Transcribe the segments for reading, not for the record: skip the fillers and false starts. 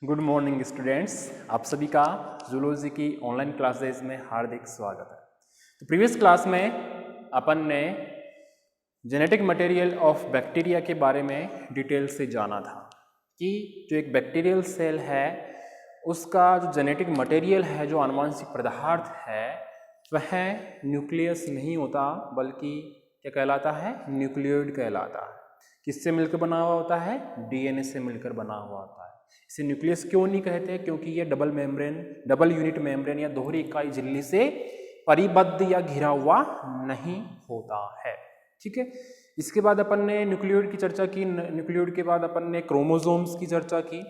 Good morning students, आप सभी का जूलॉजी की ऑनलाइन क्लासेस में हार्दिक स्वागत है। तो प्रीवियस क्लास में अपन ने जेनेटिक मटेरियल ऑफ बैक्टीरिया के बारे में डिटेल से जाना था कि जो एक बैक्टीरियल सेल है उसका जो जेनेटिक मटेरियल है, जो आनुवंशिक पदार्थ है, वह न्यूक्लियस नहीं होता बल्कि क्या कहलाता है? न्यूक्लियोइड कहलाता है। किससे मिलकर बना हुआ होता है? डीएनए से मिलकर बना हुआ होता है। इसे न्यूक्लियस क्यों नहीं कहते? क्योंकि ये डबल यूनिट मेम्ब्रेन या दोहरी इकाई झिल्ली से परिबद्ध या घिरा हुआ नहीं होता है। ठीक है। इसके बाद अपन ने न्यूक्लियोइड की चर्चा की। न्यूक्लियोइड के बाद अपन ने क्रोमोसोम्स की चर्चा की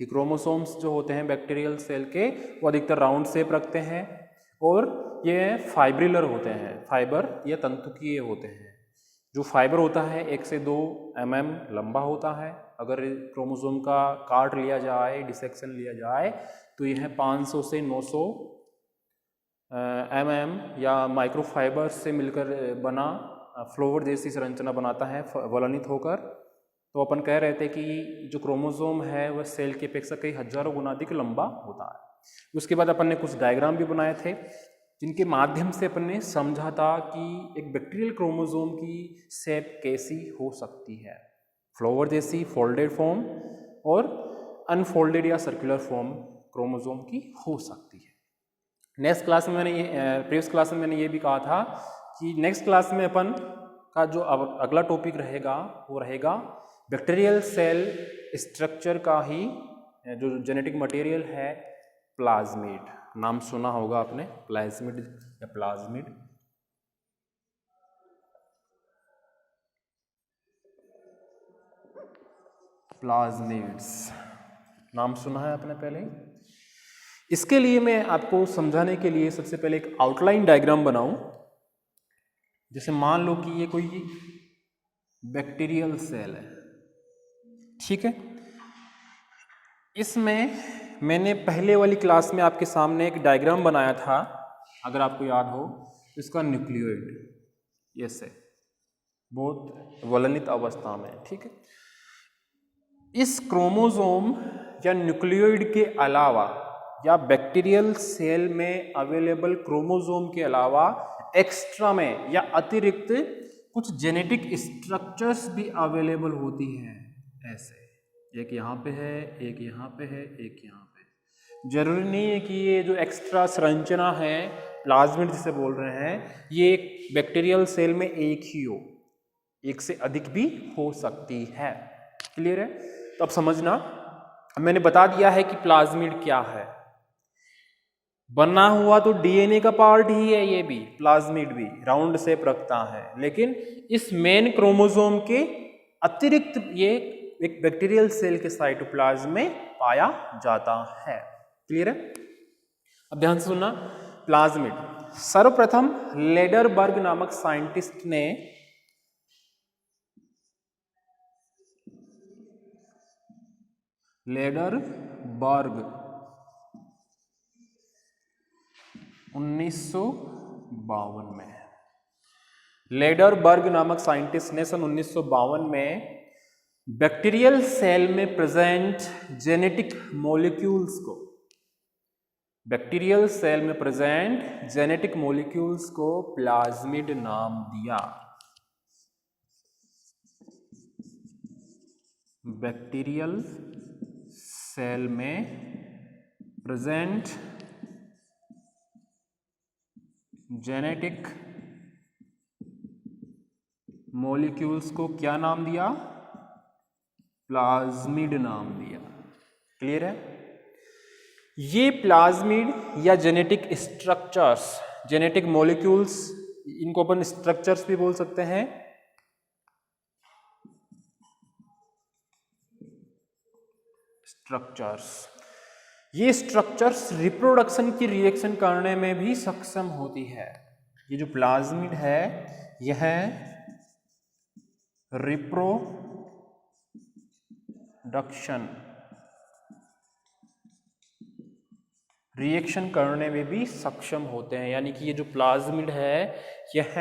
कि क्रोमोसोम्स जो होते हैं बैक्टीरियल सेल के, वो अधिकतर राउंड शेप रखते हैं और ये फाइब्रिलर होते हैं, फाइबर या तंतुकीय होते हैं। जो फाइबर होता है 1 से 2 mm लंबा होता है। अगर क्रोमोसोम का काट लिया जाए, डिसेक्शन लिया जाए, तो यह 500 से 900 mm या माइक्रोफाइबर से मिलकर बना फ्लोवर जैसी संरचना बनाता है वलनित होकर। तो अपन कह रहे थे कि जो क्रोमोसोम है वह सेल की अपेक्षा कई हजारों गुना अधिक लंबा होता है। उसके बाद अपन ने कुछ डायग्राम भी बनाए थे जिनके माध्यम से अपन ने समझा था कि एक बैक्टीरियल क्रोमोसोम की शेप कैसी हो सकती है, फ्लावर जैसी फोल्डेड फॉर्म और अनफोल्डेड या सर्कुलर फॉर्म क्रोमोसोम की हो सकती है। नेक्स्ट क्लास में प्रीवियस क्लास में मैंने ये भी कहा था कि नेक्स्ट क्लास में अपन का जो अगला टॉपिक रहेगा वो रहेगा बैक्टीरियल सेल स्ट्रक्चर का ही जो जेनेटिक मटेरियल है, प्लाज्मिड। नाम सुना होगा आपने, प्लाज्मिड या प्लाज्मिड। प्लाज्मिड्स नाम सुना है आपने पहले। इसके लिए मैं आपको समझाने के लिए सबसे पहले एक आउटलाइन डायग्राम बनाऊं। जैसे मान लो कि ये कोई बैक्टीरियल सेल है, ठीक है। इसमें मैंने पहले वाली क्लास में आपके सामने एक डायग्राम बनाया था, अगर आपको याद हो। इसका न्यूक्लियोइड ये से बहुत वलनित अवस्था में, ठीक है। इस क्रोमोसोम या न्यूक्लियोइड के अलावा या बैक्टीरियल सेल में अवेलेबल क्रोमोसोम के अलावा एक्स्ट्रा में या अतिरिक्त कुछ जेनेटिक स्ट्रक्चर्स भी अवेलेबल होती हैं। ऐसे एक यहाँ पे है, एक यहाँ पे है, एक यहाँ पे। जरूरी नहीं है कि ये जो एक्स्ट्रा संरचना है, प्लाज्मिड जिसे बोल रहे हैं, ये एक बैक्टीरियल सेल में एक ही हो, एक से अधिक भी हो सकती है। क्लियर है? तो अब समझना, मैंने बता दिया है कि प्लाज्मिड क्या है। बना हुआ तो डीएनए का पार्ट ही है, ये भी प्लाज्मिड भी राउंड शेप रखता है, लेकिन इस मेन क्रोमोसोम के अतिरिक्त ये एक बैक्टीरियल सेल के साइटोप्लाज्म में पाया जाता है। क्लियर है? अब ध्यान से सुनना। प्लाज्मिड सर्वप्रथम लेडरबर्ग नामक साइंटिस्ट ने लेडरबर्ग 1952 में, लेडरबर्ग नामक साइंटिस्ट ने सन 1952 में बैक्टीरियल सेल में प्रेजेंट जेनेटिक मॉलिक्यूल्स को, बैक्टीरियल सेल में प्रेजेंट जेनेटिक मॉलिक्यूल्स को प्लाज्मिड नाम दिया। बैक्टीरियल सेल में प्रेजेंट जेनेटिक मॉलिक्यूल्स को क्या नाम दिया? प्लाज्मिड नाम दिया। क्लियर है? ये प्लाज्मिड या जेनेटिक स्ट्रक्चर्स, जेनेटिक मॉलिक्यूल्स, इनको अपन स्ट्रक्चर्स भी बोल सकते हैं। स्ट्रक्चर्स, ये स्ट्रक्चर्स रिप्रोडक्शन की रिएक्शन करने में भी सक्षम होती है। ये जो प्लाज्मिड है यह रिप्रोडक्शन रिएक्शन करने में भी सक्षम होते हैं, यानी कि ये जो प्लाज्मिड है यह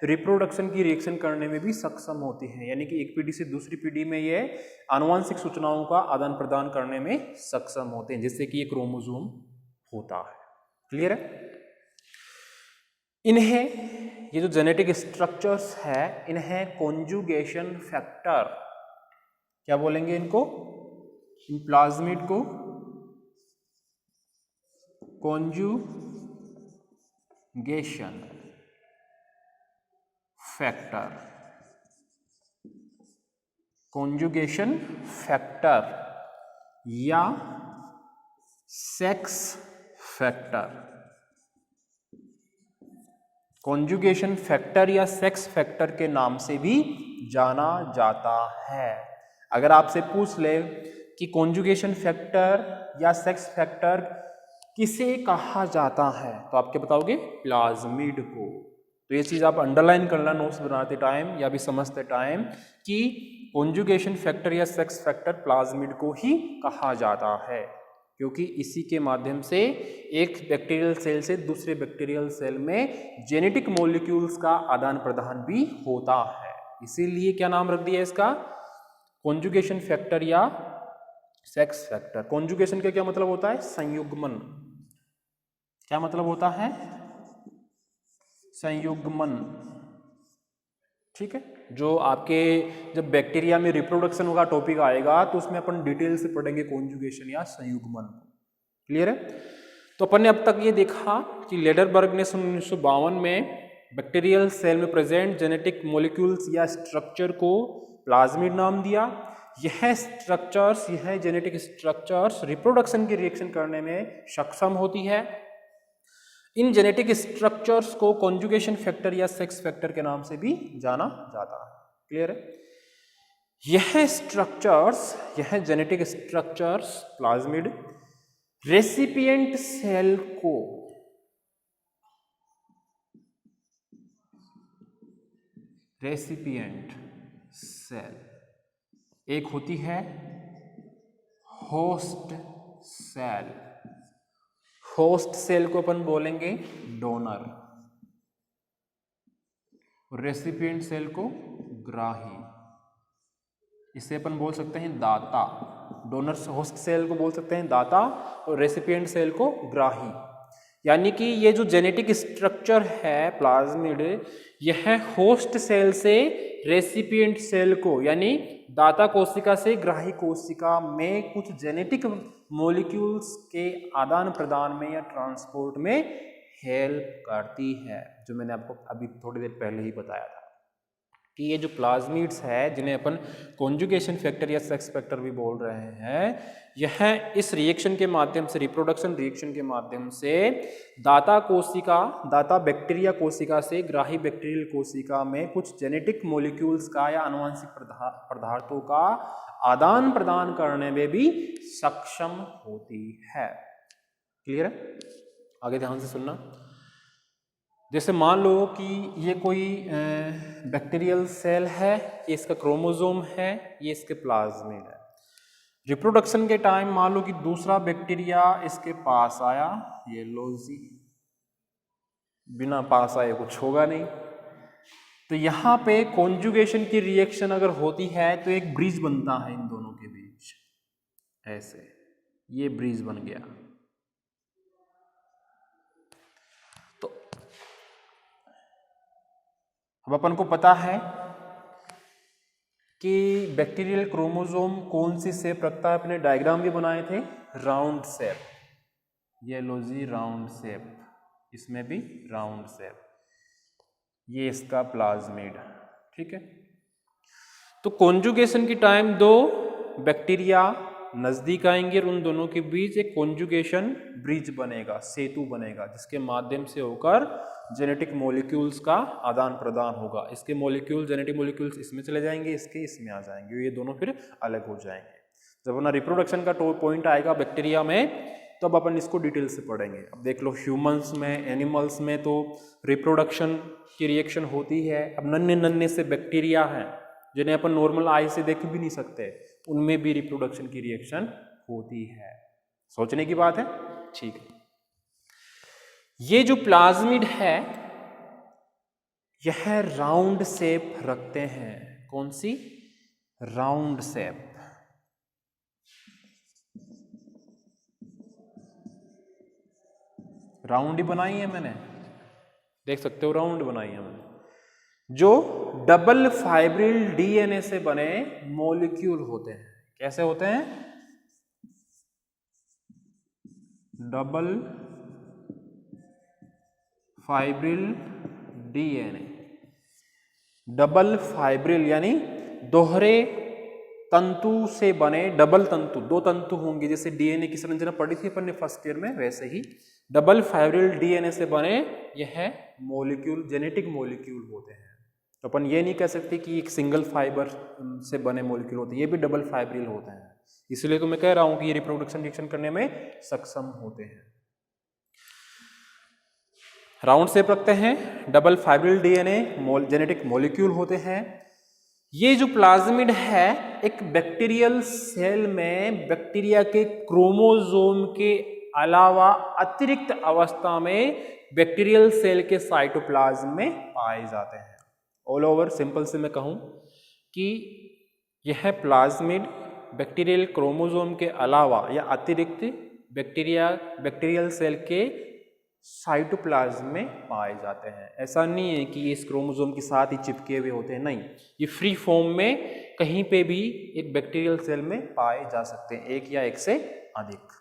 रिप्रोडक्शन की रिएक्शन करने में भी सक्षम होती हैं, यानी कि एक पीढ़ी से दूसरी पीढ़ी में ये आनुवंशिक सूचनाओं का आदान प्रदान करने में सक्षम होते हैं, जिससे कि ये क्रोमोसोम होता है। क्लियर है? इन्हें, ये जो जेनेटिक स्ट्रक्चर्स है, इन्हें कॉन्जुगेशन फैक्टर, क्या बोलेंगे इनको? इन प्लाज्मिड को कॉन्जुगेशन फैक्टर, कॉन्जुगेशन फैक्टर या सेक्स फैक्टर, कॉन्जुगेशन फैक्टर या सेक्स फैक्टर के नाम से भी जाना जाता है। अगर आपसे पूछ ले कि कॉन्जुगेशन फैक्टर या सेक्स फैक्टर किसे कहा जाता है, तो आप क्या बताओगे? प्लाज्मिड को। तो ये चीज़ आप अंडरलाइन करना नोट्स बनाते टाइम या भी समझते टाइम कि कॉन्जुगेशन फैक्टर या सेक्स फैक्टर प्लाज्मिड को ही कहा जाता है, क्योंकि इसी के माध्यम से एक बैक्टीरियल सेल से दूसरे बैक्टीरियल सेल में जेनेटिक मॉलिक्यूल्स का आदान प्रदान भी होता है। इसीलिए क्या नाम रख दिया इसका? कॉन्जुगेशन फैक्टर या सेक्स फैक्टर। कॉन्जुगेशन का क्या मतलब होता है? संयुग्मन। क्या मतलब होता है? संयुग्मन। ठीक है, जो आपके जब बैक्टीरिया में रिप्रोडक्शन का टॉपिक आएगा तो उसमें अपन डिटेल से पढ़ेंगे कॉन्जुगेशन या संयुग्मन। क्लियर है? तो अपन ने अब तक ये देखा कि लेडरबर्ग ने 1952 में बैक्टीरियल सेल में प्रेजेंट जेनेटिक मॉलिक्यूल्स या स्ट्रक्चर को प्लाज्मिड नाम दिया। यह स्ट्रक्चर्स, यह जेनेटिक स्ट्रक्चर्स रिप्रोडक्शन की रिएक्शन करने में सक्षम होती है। इन जेनेटिक स्ट्रक्चर्स को कॉन्जुगेशन फैक्टर या सेक्स फैक्टर के नाम से भी जाना जाता है। क्लियर है? यह स्ट्रक्चर्स, यह genetic structures plasmid recipient cell को रेसिपिएंट सेल, एक होती है होस्ट सेल, होस्ट सेल को अपन बोलेंगे डोनर, रेसिपिएंट सेल को ग्राही, इसे अपन बोल सकते हैं दाता। डोनर होस्ट सेल को बोल सकते हैं दाता और रेसिपिएंट सेल को ग्राही। यानी कि ये जो जेनेटिक स्ट्रक्चर है प्लाज्मिड, यह होस्ट सेल से रेसिपिएंट सेल को, यानी दाता कोशिका से ग्राही कोशिका में कुछ जेनेटिक मॉलिक्यूल्स के आदान प्रदान में या ट्रांसपोर्ट में हेल्प करती है, जो मैंने आपको अभी थोड़ी देर पहले ही बताया था कि ये जो प्लाज्मिड्स है, जिन्हें अपन कॉन्जुगेशन फैक्टर या सेक्स फैक्टर भी बोल रहे हैं, यह इस रिएक्शन के माध्यम से, रिप्रोडक्शन रिएक्शन के माध्यम से दाता कोशिका, दाता बैक्टीरिया कोशिका से ग्राही बैक्टीरियल कोशिका में कुछ जेनेटिक मॉलिक्यूल्स का या आनुवंशिक पदार्थों का आदान प्रदान करने में भी सक्षम होती है। क्लियर है? आगे ध्यान से सुनना। जैसे मान लो कि ये कोई बैक्टीरियल सेल है, ये इसका क्रोमोसोम है, ये इसके प्लाज्मिड है। रिप्रोडक्शन के टाइम मान लो कि दूसरा बैक्टीरिया इसके पास आया, ये लो जी, बिना पास आए कुछ होगा नहीं। तो यहाँ पे कॉन्जुगेशन की रिएक्शन अगर होती है तो एक ब्रिज बनता है इन दोनों के बीच, ऐसे ये ब्रिज बन गया। तो अब अपन को पता है कि बैक्टीरियल क्रोमोसोम कौन सी शेप रखता है, अपने डायग्राम भी बनाए थे, राउंड शेप, ये लो जी राउंड शेप, इसमें भी राउंड शेप, ये इसका प्लाज्मिड। ठीक है? तो कॉन्जुगेशन की टाइम दो बैक्टीरिया नजदीक आएंगे और उन दोनों के बीच एक कॉन्जुगेशन ब्रिज बनेगा, सेतु बनेगा, जिसके माध्यम से होकर जेनेटिक मॉलिक्यूल्स का आदान प्रदान होगा। इसके मॉलिक्यूल, जेनेटिक मॉलिक्यूल्स इसमें चले जाएंगे, इसके इसमें आ जाएंगे, ये दोनों फिर अलग हो जाएंगे। जब अपना रिप्रोडक्शन का पॉइंट आएगा बैक्टीरिया में, तो अब अपन इसको डिटेल से पढ़ेंगे। अब देख लो, ह्यूमंस में, एनिमल्स में तो रिप्रोडक्शन की रिएक्शन होती है। अब नन्हे नन्हे से बैक्टीरिया हैं जिन्हें अपन नॉर्मल आई से देख भी नहीं सकते, उनमें भी रिप्रोडक्शन की रिएक्शन होती है। सोचने की बात है। ठीक है, ये जो प्लाज्मिड है यह राउंड शेप रखते हैं। कौन सी? Round shape. राउंड ही बनाई है मैंने, देख सकते हो राउंड बनाई है मैंने। जो डबल फाइब्रिल डीएनए से बने मॉलिक्यूल होते हैं। कैसे होते हैं? Double fibril DNA. Double fibril यानी दोहरे तंतु से बने, डबल तंतु, दो तंतु होंगे, जैसे डीएनए की संरचना पढ़ी थी अपन ने फर्स्ट ईयर में, वैसे ही डबल फाइब्रिल डीएनए से बने यह मॉलिक्यूल जेनेटिक मॉलिक्यूल होते हैं। तो अपन ये नहीं कह सकते कि एक सिंगल फाइबर से बने मॉलिक्यूल होते हैं, ये भी डबल फाइब्रिल होते हैं। इसलिए तो मैं कह रहा हूं कि ये रिप्रोडक्शन रिएक्शन करने में सक्षम होते हैं। राउंड शेप रखते हैं, double fibril DNA genetic molecule होते हैं। ये जो प्लाज्मिड है एक बैक्टीरियल सेल में बैक्टीरिया के क्रोमोसोम के अलावा अतिरिक्त अवस्था में बैक्टीरियल सेल के साइटोप्लाज्म में पाए जाते हैं। ऑल ओवर सिंपल से मैं कहूं कि यह प्लाज्मिड बैक्टीरियल क्रोमोसोम के अलावा या अतिरिक्त बैक्टीरियल सेल के साइटोप्लाज्म में पाए जाते हैं। ऐसा नहीं है कि ये इस क्रोमोसोम के साथ ही चिपके हुए होते हैं, नहीं, ये फ्री फॉर्म में कहीं पे भी एक बैक्टीरियल सेल में पाए जा सकते हैं, एक या एक से अधिक।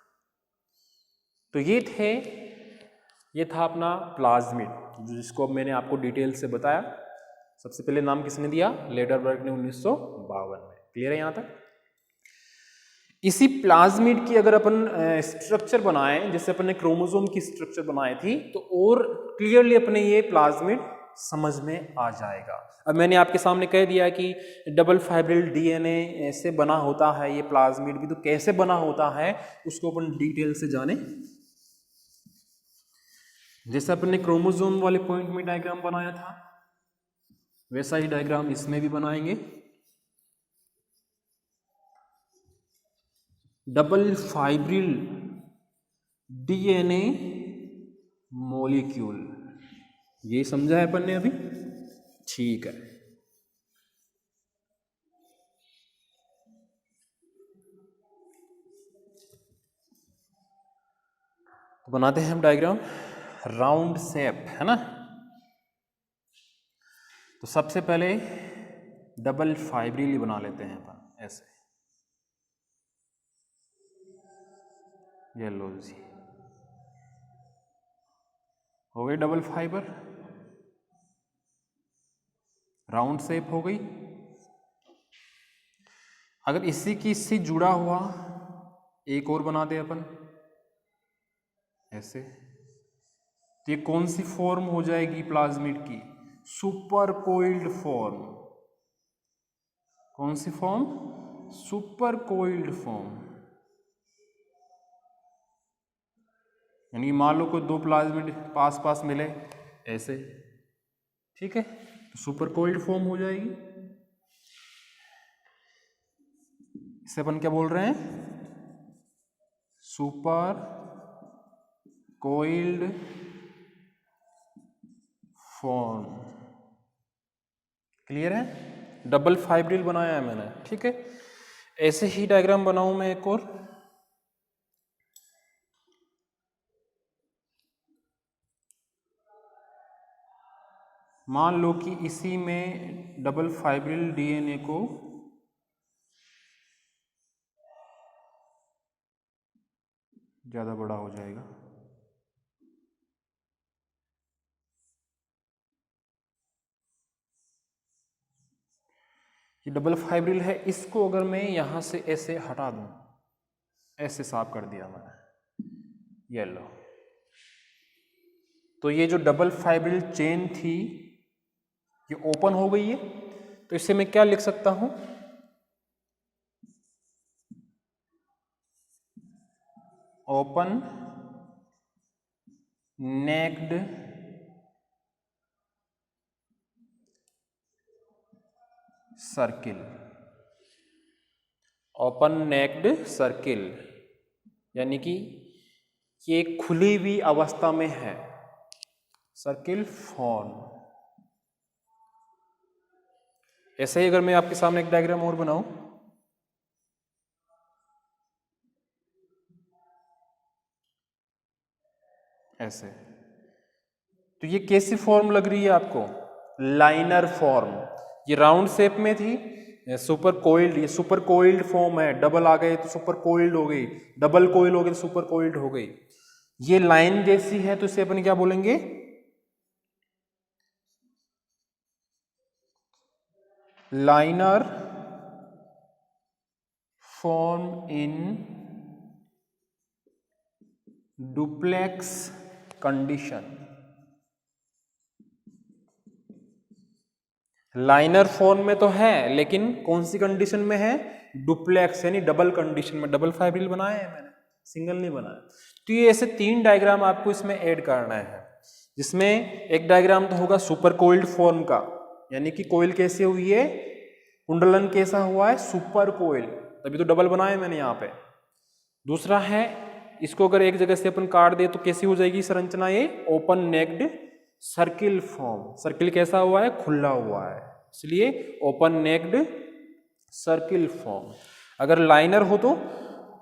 तो ये था अपना प्लाज्मिड, जिसको मैंने आपको डिटेल से बताया। सबसे पहले नाम किसने दिया? लेडरबर्ग ने 1952 में। क्लियर है यहां तक? इसी प्लाज्मिड की अगर अपन स्ट्रक्चर बनाएं, जैसे अपन ने क्रोमोसोम की स्ट्रक्चर बनाई थी, तो और क्लियरली अपने ये प्लाज्मिड समझ में आ जाएगा। अब मैंने आपके सामने कह दिया कि डबल फाइब्रिल डीएनए से बना होता है ये प्लाज्मिड भी, तो कैसे बना होता है उसको अपन डिटेल से जाने। जैसे अपन ने क्रोमोसोम वाले पॉइंट में डायग्राम बनाया था, वैसा ही डायग्राम इसमें भी बनाएंगे। डबल फाइब्रिल डीएनए मॉलिक्यूल, ये समझा है अपन ने अभी? ठीक है। तो बनाते हैं हम डायग्राम राउंड शेप, है ना। तो सबसे पहले डबल फाइब्रिल ही बना लेते हैं अपन, ऐसे। ये लो जी, हो गई डबल फाइबर, राउंड शेप हो गई। अगर इसी की इससे जुड़ा हुआ एक और बना दे अपन, ऐसे, तो ये कौन सी फॉर्म हो जाएगी प्लाज्मिड की? Super coiled form. कौन सी फॉर्म? Super coiled form. यानी मान लो कोई दो प्लाज्मिड पास पास मिले ऐसे, ठीक है, तो सुपर कोइल्ड फॉर्म हो जाएगी। इसे अपन क्या बोल रहे हैं? Super coiled form. क्लियर है? डबल फाइब्रिल बनाया है मैंने, ठीक है। ऐसे ही डायग्राम बनाऊं मैं एक और। मान लो कि इसी में डबल फाइब्रिल डीएनए को ज्यादा बड़ा हो जाएगा, ये डबल फाइब्रिल है, इसको अगर मैं यहां से ऐसे हटा दूं, ऐसे साफ कर दिया मैंने, ये लो, तो ये जो डबल फाइब्रिल चेन थी ये ओपन हो गई है। तो इससे मैं क्या लिख सकता हूं? Open nicked circle. Open nicked circle यानी कि ये खुली हुई अवस्था में है, सर्किल फॉर्म। ऐसे ही अगर मैं आपके सामने एक डायग्राम और बनाऊं, ऐसे, तो ये कैसी फॉर्म लग रही है आपको? Liner form. ये राउंड शेप में थी, सुपर कोइल्ड, ये सुपर कोइल्ड फॉर्म है। डबल आ गए तो सुपर कोइल्ड हो गई, डबल कोइल हो गई तो सुपर कोइल्ड हो गई। ये लाइन जैसी है तो इसे अपन क्या बोलेंगे? Liner form in duplex condition. Linear form में तो है, लेकिन कौन सी कंडीशन में है? डुप्लेक्स यानी डबल कंडीशन में। डबल फाइब्रिल बनाया है मैंने, सिंगल नहीं बनाया। तो ये ऐसे 3 डायग्राम आपको इसमें ऐड करना है, जिसमें एक डायग्राम तो होगा सुपर कोइल्ड फॉर्म का, यानी कि कोइल कैसे हुई है, कुंडलन कैसा हुआ है, सुपर कोइल, तभी तो डबल बनाया मैंने यहाँ पे। दूसरा है, इसको अगर एक जगह से अपन काट दे तो कैसी हो जाएगी संरचना? ये open nicked circle form. Circle कैसा हुआ है? खुला हुआ है, इसलिए ओपन नेक्ड सर्किल फॉर्म। अगर लाइनर हो तो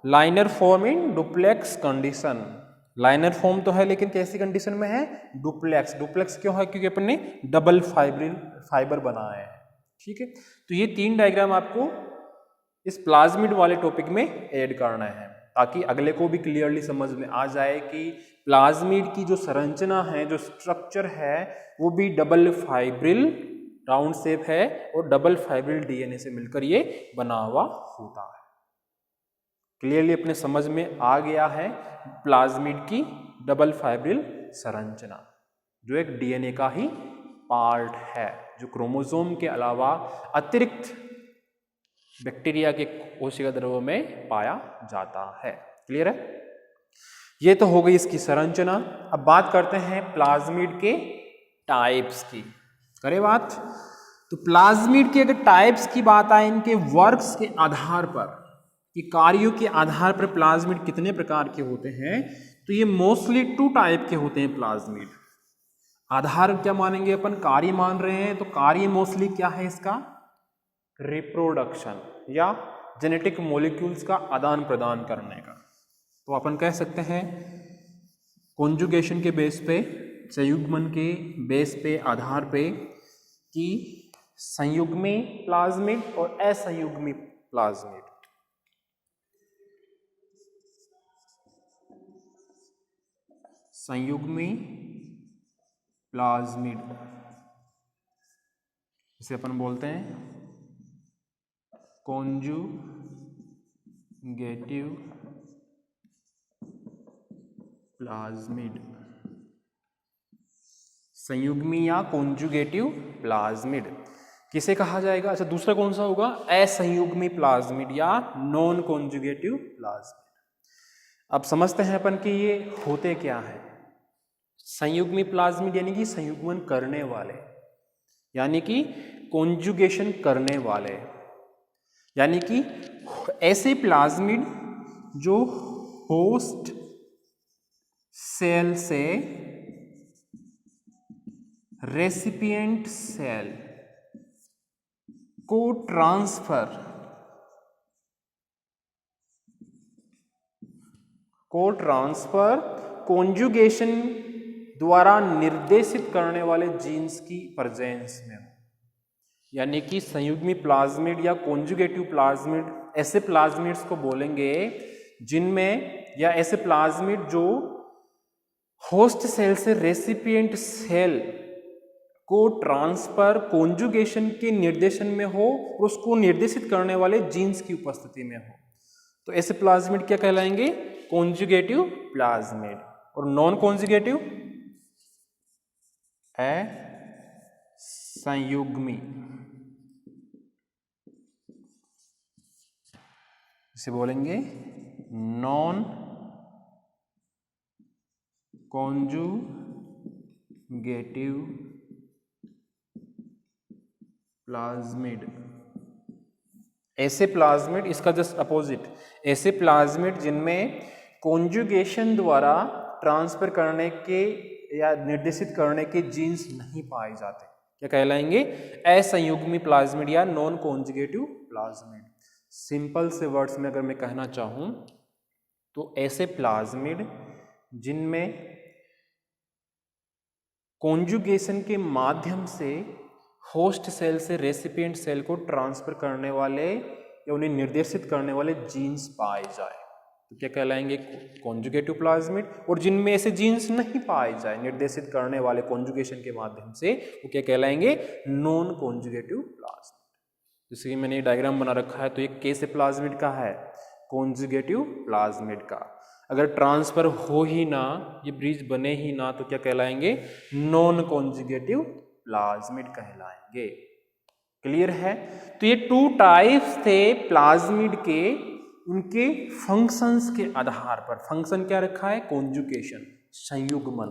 linear form in duplex condition. Linear form तो है, लेकिन कैसी कंडीशन में है? डुप्लेक्स। डुप्लेक्स क्यों है? क्योंकि अपन ने डबल फाइबर बनाया है। ठीक है, तो ये 3 डायग्राम आपको इस प्लाज्मिड वाले टॉपिक में ऐड करना है, ताकि अगले को भी क्लियरली समझ में आ जाए कि प्लाज्मिड की जो संरचना है, जो स्ट्रक्चर है, वो भी डबल फाइब्रिल राउंड शेप है और डबल फाइब्रिल डीएनए से मिलकर ये बना हुआ होता है। क्लियरली अपने समझ में आ गया है प्लाज्मिड की डबल फाइब्रिल संरचना, जो एक डीएनए का ही पार्ट है, जो क्रोमोसोम के अलावा अतिरिक्त बैक्टीरिया के कोशिका द्रव्य में पाया जाता है। क्लियर है? ये तो हो गई इसकी संरचना। अब बात करते हैं प्लाज्मिड के टाइप्स की। करें बात? तो प्लाज्मिड के अगर टाइप्स की बात आए, इनके वर्क्स के आधार पर, कि कार्यों के आधार पर प्लाज्मिड कितने प्रकार के होते हैं, तो ये मोस्टली 2 टाइप के होते हैं प्लाज्मिड। आधार क्या मानेंगे अपन? कार्य मान रहे हैं, तो कार्य मोस्टली क्या है इसका? रिप्रोडक्शन या जेनेटिक मॉलिक्यूल्स का आदान प्रदान करने का। तो अपन कह सकते हैं कॉन्जुगेशन के बेस पे, संयुग्मन के बेस पे, आधार पे, कि संयुग्मी प्लाज्मिड और असंयुग्मी प्लाज्मिड। संयुग्मी प्लाज्मिड, इसे अपन बोलते हैं कॉन्जुगेटिव प्लाज्मिड। संयुग्मी या कॉन्जुगेटिव प्लाज्मिड किसे कहा जाएगा? अच्छा, दूसरा कौन सा होगा? असंयुग्मी प्लाज्मिड या नॉन कॉन्जुगेटिव प्लाज्मिड। अब समझते हैं अपन कि ये होते क्या है। संयुग्मी प्लाज्मिड यानी कि संयुग्मन करने वाले, यानी कि कॉन्जुगेशन करने वाले, यानी कि ऐसे प्लाज्मिड जो होस्ट सेल से रेसिपिएंट सेल को ट्रांसफर कॉन्जुगेशन द्वारा निर्देशित करने वाले जीन्स की प्रेजेंस में हो। यानी कि संयुग्मी प्लाज्मिड या कॉन्जुगेटिव प्लाज्मिड ऐसे प्लाज्मिड्स को बोलेंगे जिनमें, या ऐसे प्लाज्मिड जो होस्ट सेल से रेसिपिएंट सेल को ट्रांसफर कॉन्जुगेशन के निर्देशन में हो और उसको निर्देशित करने वाले जीन्स की उपस्थिति में हो। तो ऐसे प्लाज्मिड क्या कहलाएंगे? Conjugative plasmid. और नॉन कॉन्जुगेटिव संयुग्मी, इसे बोलेंगे नॉन कॉन्जुगेटिव प्लाज्मिड। ऐसे प्लाज्मिड, इसका जस्ट अपोजिट, ऐसे प्लाज्मिड जिनमें कॉन्जुगेशन द्वारा ट्रांसफर करने के या निर्देशित करने के जीन्स नहीं पाए जाते, क्या कहलाएंगे? असंयुग्मी प्लाज्मिड या नॉन कॉन्जुगेटिव प्लाज्मिड। सिंपल से वर्ड्स में अगर मैं कहना चाहूं तो ऐसे प्लाज्मिड जिनमें कॉन्जुगेशन के माध्यम से होस्ट सेल से रेसिपिएंट सेल को ट्रांसफर करने वाले या उन्हें निर्देशित करने वाले जीन्स पाए जाए तो क्या कहलाएंगे? Conjugative plasmid. और जिनमें ऐसे जीन्स नहीं पाए जाए निर्देशित करने वाले कॉन्जुगेशन के माध्यम से, वो क्या कहलाएंगे? Non conjugative plasmid. जैसे कि मैंने ये डायग्राम बना रखा है तो ये कैसे प्लाज्मिड का है? कॉन्जुगेटिव प्लाज्मिड का। अगर ट्रांसफर हो ही ना, ये ब्रिज बने ही ना, तो क्या कहलाएंगे? नॉन कॉन्जुगेटिव प्लाज्मिड कहलाएंगे। क्लियर है? तो ये 2 टाइप्स थे प्लाज्मिड के, उनके फंक्शंस के आधार पर। फंक्शन क्या रखा है? कॉन्जुगेशन, संयुग्मन,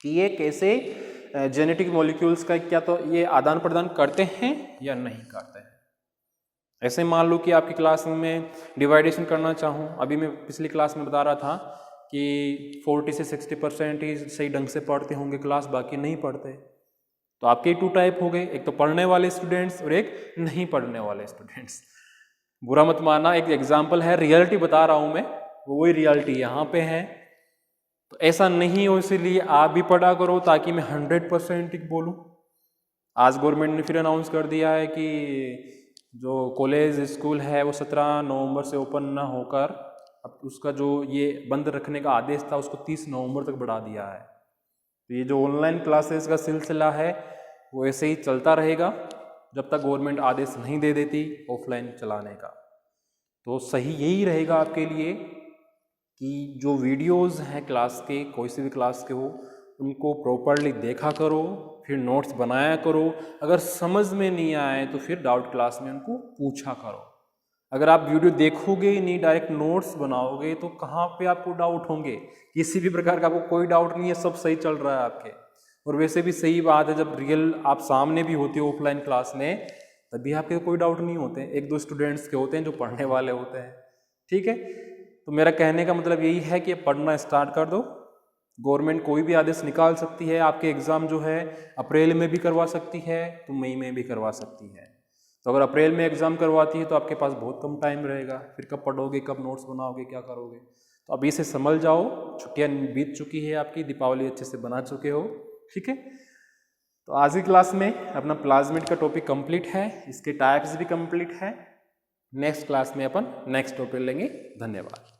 कि ये कैसे जेनेटिक मॉलिक्यूल्स का क्या तो ये आदान प्रदान करते हैं या नहीं करते हैं। ऐसे मान लो कि आपकी क्लास में डिवाइडेशन करना चाहूँ, अभी मैं पिछली क्लास में बता रहा था कि 40 से 60% ही सही ढंग से पढ़ते होंगे क्लास, बाकी नहीं पढ़ते। तो आपके 2 टाइप हो गए, एक तो पढ़ने वाले स्टूडेंट्स और एक नहीं पढ़ने वाले स्टूडेंट्स। बुरा मत मानना, एक एग्जाम्पल है, रियलिटी बता रहा हूं मैं, वही रियलिटी यहाँ पे है। तो ऐसा नहीं हो, इसीलिए आप भी पढ़ा करो ताकि मैं 100% बोलूँ। आज गवर्नमेंट ने फिर अनाउंस कर दिया है कि जो कॉलेज स्कूल है वो 17 नवंबर से ओपन ना होकर अब उसका जो ये बंद रखने का आदेश था उसको 30 नवंबर तक बढ़ा दिया है। तो ये जो ऑनलाइन क्लासेस का सिलसिला है वो ऐसे ही चलता रहेगा जब तक गवर्नमेंट आदेश नहीं दे देती ऑफलाइन चलाने का। तो सही यही रहेगा आपके लिए कि जो वीडियोस हैं क्लास के, कोई सी भी क्लास के हो, उनको प्रॉपरली देखा करो, फिर नोट्स बनाया करो। अगर समझ में नहीं आए तो फिर डाउट क्लास में उनको पूछा करो। अगर आप वीडियो देखोगे ही नहीं, डायरेक्ट नोट्स बनाओगे, तो कहाँ पे आपको डाउट होंगे? किसी भी प्रकार का आपको कोई डाउट नहीं है, सब सही चल रहा है आपके। और वैसे भी सही बात है, जब रियल आप सामने भी होते हो ऑफलाइन क्लास में, तभी आपके कोई डाउट नहीं होते। 1-2 स्टूडेंट्स के होते हैं जो पढ़ने वाले होते हैं, ठीक है। तो मेरा कहने का मतलब यही है कि पढ़ना स्टार्ट कर दो। गवर्नमेंट कोई भी आदेश निकाल सकती है, आपके एग्ज़ाम जो है अप्रैल में भी करवा सकती है, तो मई में भी करवा सकती है। तो अगर अप्रैल में एग्ज़ाम करवाती है तो आपके पास बहुत कम टाइम रहेगा, फिर कब पढ़ोगे, कब नोट्स बनाओगे, क्या करोगे? तो अभी से समझ जाओ, छुट्टियाँ बीत चुकी है आपकी, दीपावली अच्छे से बना चुके हो, ठीक है। तो आज की क्लास में अपना प्लाज्मिड का टॉपिक कंप्लीट है, इसके टाइप्स भी कंप्लीट है। नेक्स्ट क्लास में अपन नेक्स्ट टॉपिक लेंगे। धन्यवाद।